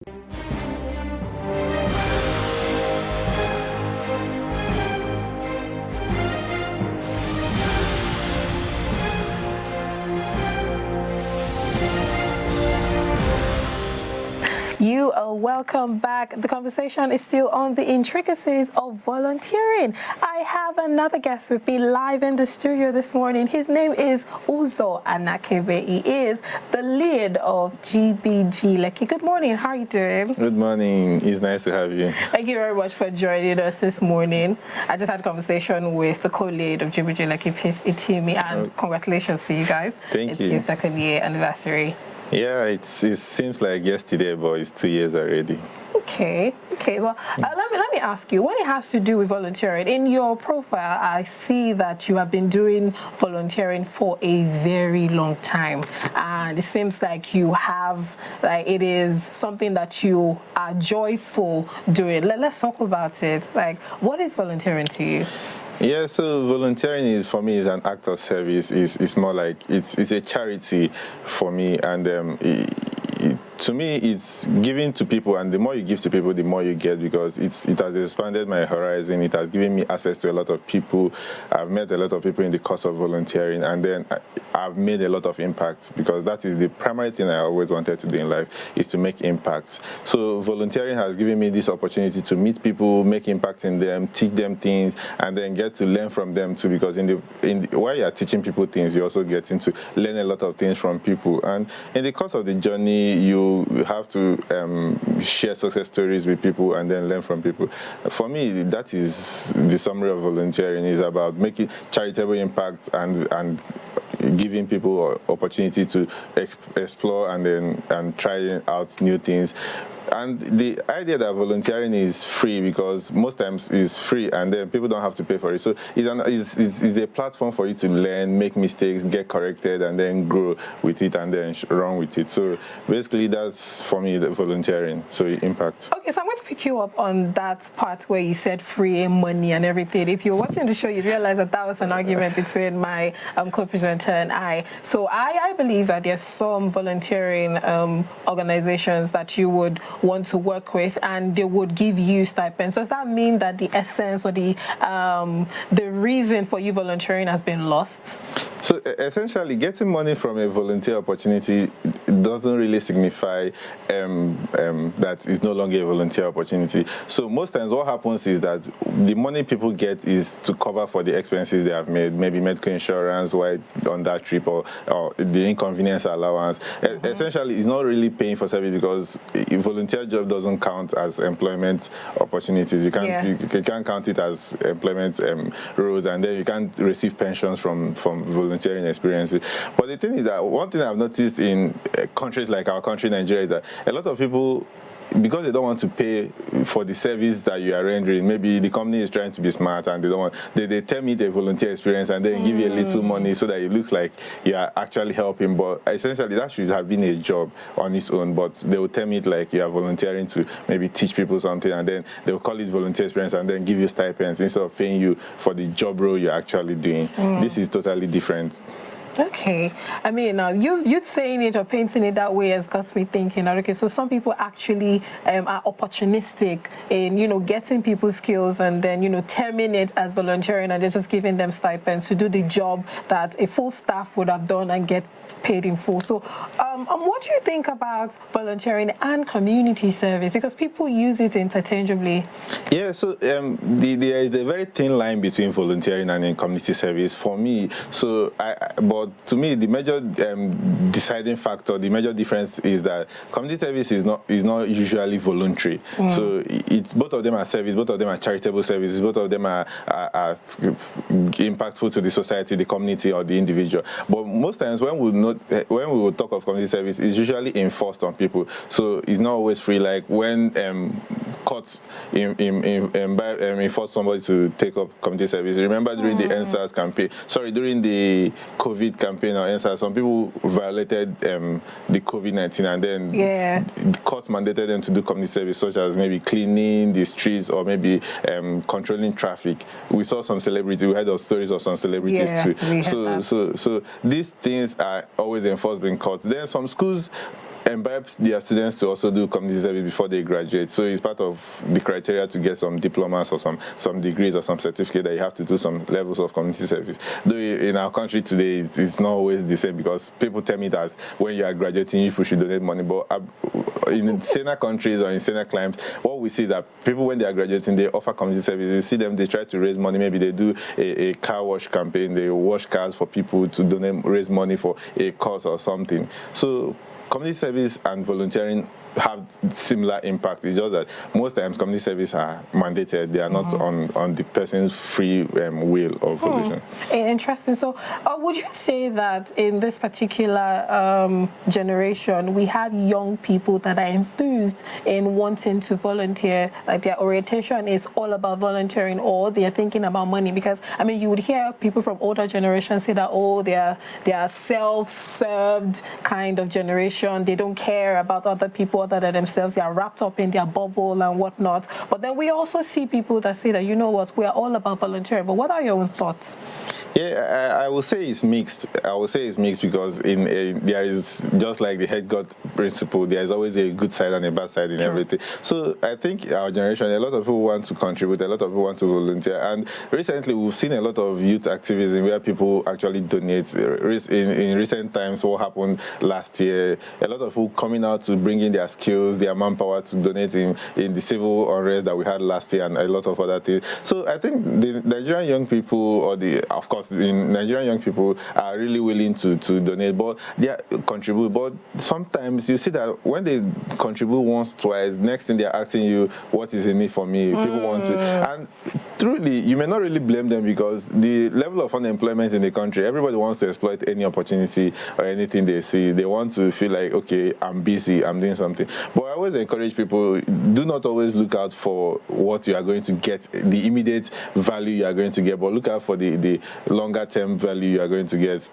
You are welcome back. The conversation is still on the intricacies of volunteering. I have another guest with me live in the studio this morning. His name is Uzo Anakebe. He is the lead of GBG Lekki. Good morning. How are you doing? Good morning. It's nice to have you. Thank you very much for joining us this morning. I just had a conversation with the co-lead of GBG Lekki, Peace Itimi, and congratulations to you guys. Thank you. It's your second year anniversary. Yeah, it seems like yesterday, but it's 2 years already. Okay. Well, let me ask you, when it has to do with volunteering, in your profile, I see that you have been doing volunteering for a very long time, and it seems like you have, like, it is something that you are joyful doing. Let's talk about it. Like, what is volunteering to you? Yeah, so volunteering is, for me, is an act of service. It's more like it's a charity for me, and to me, it's giving to people, and the more you give to people, the more you get, because it has expanded my horizon. It has given me access to a lot of people. I've met a lot of people in the course of volunteering, and then I've made a lot of impact, because that is the primary thing I always wanted to do in life, is to make impacts. So volunteering has given me this opportunity to meet people, make impact in them, teach them things, and then get to learn from them too, because while you're teaching people things, you also get to learn a lot of things from people. And in the course of the journey, you have to share success stories with people and then learn from people. For me, that is the summary of volunteering. Is about making charitable impact and giving people opportunity to explore and try out new things. And the idea that volunteering is free, because most times it's free and then people don't have to pay for it. So it's a platform for you to learn, make mistakes, get corrected, and then grow with it and then run with it. So basically, that's for me the volunteering. So impact. Okay, so I'm going to pick you up on that part where you said free money and everything. If you're watching the show, you realize that was an argument between my co-presenter and I. So I believe that there's some volunteering organizations that you would want to work with, and they would give you stipends. Does that mean that the essence or the reason for you volunteering has been lost? So essentially, getting money from a volunteer opportunity doesn't really signify that it's no longer a volunteer opportunity. So most times what happens is that the money people get is to cover for the expenses they have made, maybe medical insurance while on that trip, or the inconvenience allowance. Essentially, it's not really paying for service, because a volunteer job doesn't count as employment opportunities. You can't count it as employment roles, and then you can't receive pensions from volunteering experiences. But the thing is that one thing I've noticed in countries like our country, Nigeria, is that a lot of people, because they don't want to pay for the service that you are rendering, maybe the company is trying to be smart and they terminate a volunteer experience and then give you a little money so that it looks like you are actually helping. But essentially, that should have been a job on its own, but they will term it like you are volunteering to maybe teach people something, and then they will call it volunteer experience and then give you stipends instead of paying you for the job role you're actually doing. This is totally different. Okay, I mean, you saying it or painting it that way has got me thinking. Okay, so some people actually are opportunistic in getting people's skills and then terming it as volunteering, and they're just giving them stipends to do the job that a full staff would have done and get paid in full. So, what do you think about volunteering and community service? Because people use it interchangeably. Yeah, so there is a very thin line between volunteering and community service for me. So, but to me, the major deciding factor, the major difference is that community service is not usually voluntary. So it's both of them are service, both of them are charitable services, both of them are impactful to the society, the community, or the individual. But most times when we will talk of community service, it's usually enforced on people. So it's not always free. Like when courts enforce somebody to take up community service. Remember during the NSAS campaign, during the COVID campaign or NSAS, some people violated the COVID-19, and then the courts mandated them to do community service, such as maybe cleaning the streets or maybe controlling traffic. We saw some celebrities, we heard of stories of some celebrities too. So these things are always enforced in courts. Then some schools imbibe their students to also do community service before they graduate. So it's part of the criteria to get some diplomas or some degrees or some certificate that you have to do some levels of community service. Though in our country today, it's not always the same, because people tell me that when you are graduating, you should donate money. But in senior countries or in senior climes, what we see is that people, when they are graduating, they offer community service. You see them, they try to raise money. Maybe they do a car wash campaign. They wash cars for people to donate, raise money for a cause or something. So community service and volunteering have similar impact. It's just that most times community service are mandated. They are not on the person's free will or volition. Interesting. So would you say that in this particular generation, we have young people that are enthused in wanting to volunteer, like their orientation is all about volunteering, or they're thinking about money? Because, I mean, you would hear people from older generations say that, oh, they are self-served kind of generation. They don't care about other people other than themselves. They are wrapped up in their bubble and whatnot. But then we also see people that say that, you know what, we are all about volunteering. But what are your own thoughts? Yeah, I will say it's mixed. I will say it's mixed because there is, just like the head God principle, there is always a good side and a bad side in everything. So I think our generation, a lot of people want to contribute, a lot of people want to volunteer. And recently we've seen a lot of youth activism where people actually donate. In recent times, what happened last year, a lot of people coming out to bring in their skills, their manpower to donate in the civil unrest that we had last year and a lot of other things. So I think the Nigerian young people, or of course, in Nigerian young people are really willing to donate, but they contribute. But sometimes you see that when they contribute once, twice, next thing they're asking you, what is in it for me? People want to, and truly, you may not really blame them, because the level of unemployment in the country, everybody wants to exploit any opportunity or anything they see. They want to feel like, okay, I'm busy, I'm doing something. But I always encourage people, do not always look out for what you are going to get, the immediate value you are going to get, but look out for the longer term value you are going to get.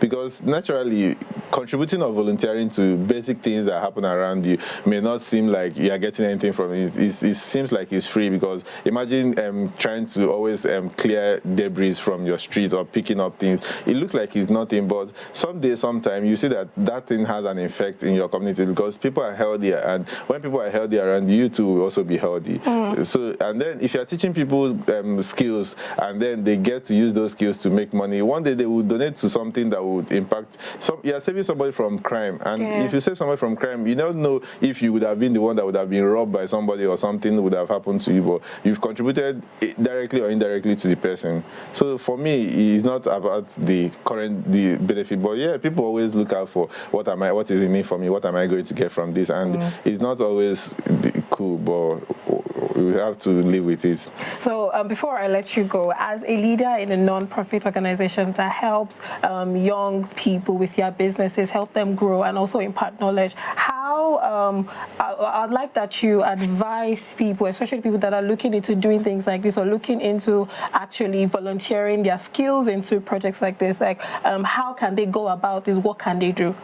Because naturally, contributing or volunteering to basic things that happen around you may not seem like you are getting anything from it. It seems like it's free, because imagine trying to always clear debris from your streets or picking up things. It looks like it's nothing, but sometime you see that thing has an effect in your community, because people are healthier, and when people are healthy around you, too will also be healthy. So, and then if you're teaching people skills, and then they get to use those skills to make money, one day they will donate to something that would impact you're saving somebody from crime. And if you save somebody from crime, you don't know if you would have been the one that would have been robbed by somebody, or something would have happened to you, but you've contributed directly or indirectly to the person. So for me, it's not about the benefit, but yeah, people always look out for what is in it for me, what am I going to get from this, and it's not always cool, but we have to live with it. So before I let you go, as a leader in a non-profit organization that helps young people with their businesses, help them grow and also impart knowledge, how I'd like that you advise people, especially people that are looking into doing things like this, or looking into actually volunteering their skills into projects like this, like how can they go about this? What can they do?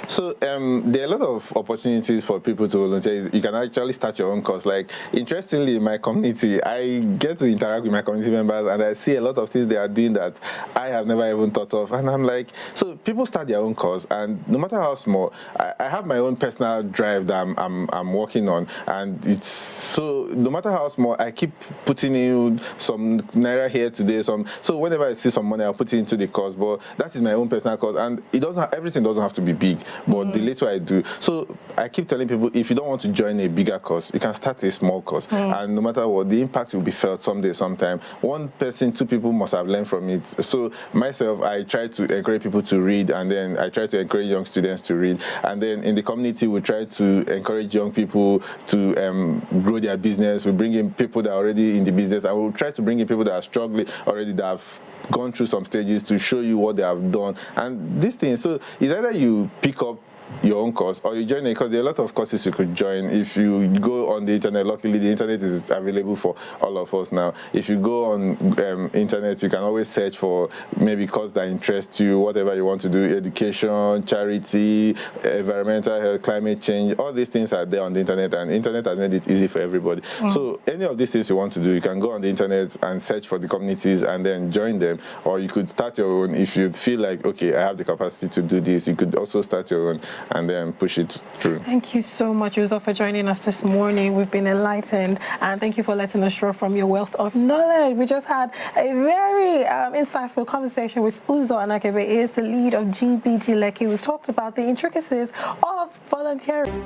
So there are a lot of opportunities for people to volunteer. You can actually start your own cause. Like, interestingly, in my community, I get to interact with my community members, and I see a lot of things they are doing that I have never even thought of. And I'm like, so people start their own cause, and no matter how small, I have my own personal drive that I'm working on, and it's so no matter how small, I keep putting in some naira here today. So whenever I see some money, I'll put it into the cause. But that is my own personal cause, and everything doesn't have to be big. But the little I do. So I keep telling people, if you don't want to join a bigger cause, you can start a small cause. And no matter what, the impact will be felt someday, sometime. One person, two people must have learned from it. So myself, I try to encourage people to read, and then I try to encourage young students to read. And then in the community, we try to encourage young people to grow their business. We bring in people that are already in the business. I will try to bring in people that are struggling already, that have gone through some stages, to show you what they have done and this thing. So it's either you pick up your own course or you join a course. There are a lot of courses you could join. If you go on the internet, luckily the internet is available for all of us now. If you go on internet, you can always search for maybe course that interests you, whatever you want to do, education, charity, environmental health, climate change. All these things are there on the internet, and the internet has made it easy for everybody. So any of these things you want to do, you can go on the internet and search for the communities and then join them, or you could start your own. If you feel like, okay, I have the capacity to do this, you could also start your own. and then push it through. Thank you so much, Uzo, for joining us this morning. We've been enlightened, and thank you for letting us draw from your wealth of knowledge. We just had a very insightful conversation with Uzo Anakebe. He is the lead of GBG Lekki. We've talked about the intricacies of volunteering.